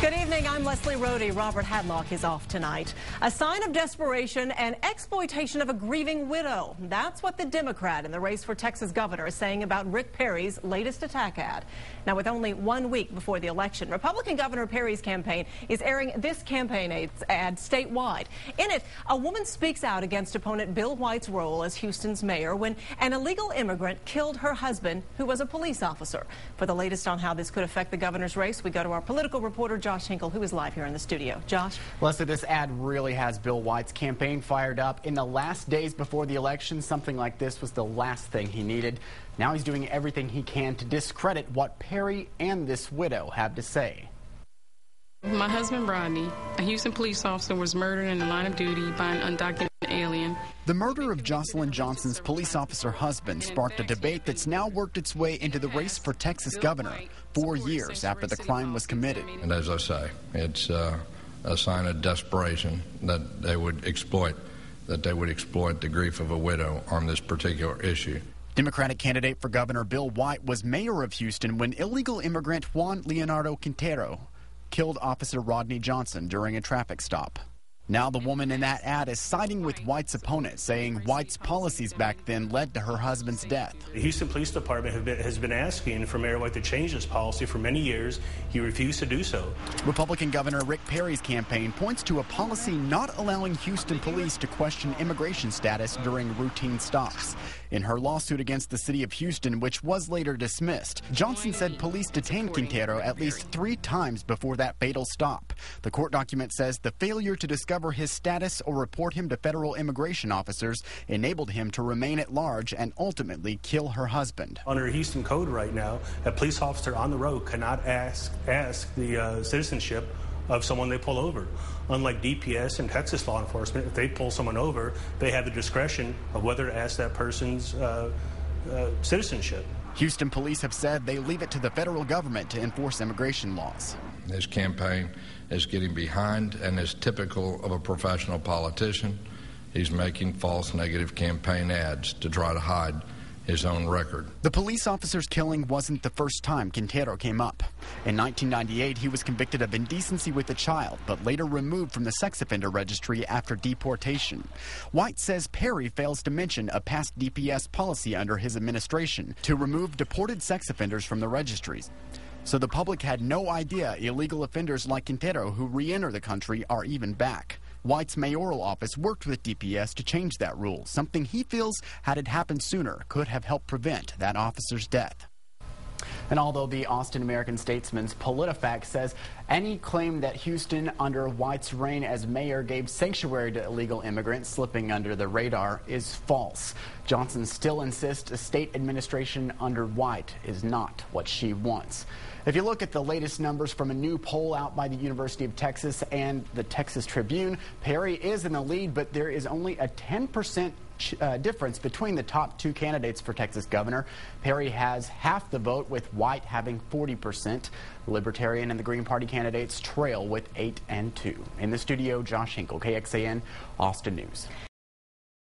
Good evening, I'm Leslie Rohde. Robert Hadlock is off tonight. A sign of desperation and exploitation of a grieving widow. That's what the Democrat in the race for Texas governor is saying about Rick Perry's latest attack ad. Now, with only 1 week before the election, Republican Governor Perry's campaign is airing this campaign ad statewide. In it, a woman speaks out against opponent Bill White's role as Houston's mayor when an illegal immigrant killed her husband, who was a police officer. For the latest on how this could affect the governor's race, we go to our political reporter, Josh Hinkle, who is live here in the studio. Josh? Leslie, this ad really has Bill White's campaign fired up. In the last days before the election, something like this was the last thing he needed. Now he's doing everything he can to discredit what Perry and this widow have to say. My husband, Rodney, a Houston police officer, was murdered in the line of duty by an undocumented alien. The murder of Jocelyn Johnson's police officer husband sparked a debate that's now worked its way into the race for Texas governor 4 years after the crime was committed. And as I say, it's a sign of desperation that they would exploit the grief of a widow on this particular issue. Democratic candidate for governor Bill White was mayor of Houston when illegal immigrant Juan Leonardo Quintero killed Officer Rodney Johnson during a traffic stop. Now the woman in that ad is siding with White's opponent, saying White's policies back then led to her husband's death. The Houston Police Department has been asking for Mayor White to change this policy for many years. He refused to do so. Republican Governor Rick Perry's campaign points to a policy not allowing Houston police to question immigration status during routine stops. In her lawsuit against the city of Houston, which was later dismissed, Johnson said police detained Quintero at least 3 times before that fatal stop. The court document says the failure to discover his status or report him to federal immigration officers enabled him to remain at large and ultimately kill her husband. Under Houston code right now, a police officer on the road cannot ask the citizenship of someone they pull over. Unlike DPS and Texas law enforcement, if they pull someone over, they have the discretion of whether to ask that person's citizenship. Houston police have said they leave it to the federal government to enforce immigration laws. His campaign is getting behind and is typical of a professional politician. He's making false negative campaign ads to try to hide his own record. The police officer's killing wasn't the first time Quintero came up. In 1998, he was convicted of indecency with a child, but later removed from the sex offender registry after deportation. White says Perry fails to mention a past DPS policy under his administration to remove deported sex offenders from the registries. So the public had no idea illegal offenders like Quintero who re-enter the country are even back. White's mayoral office worked with DPS to change that rule, something he feels, had it happened sooner, could have helped prevent that officer's death. And although the Austin American-Statesman's PolitiFact says any claim that Houston under White's reign as mayor gave sanctuary to illegal immigrants slipping under the radar is false. Johnson still insists a state administration under White is not what she wants. If you look at the latest numbers from a new poll out by the University of Texas and the Texas Tribune, Perry is in the lead, but there is only a 10% difference between the top 2 candidates for Texas governor. Perry has half the vote, with White having 40%. The Libertarian and the Green Party candidates trail with 8 and 2. In the studio, Josh Hinkle, KXAN, Austin News.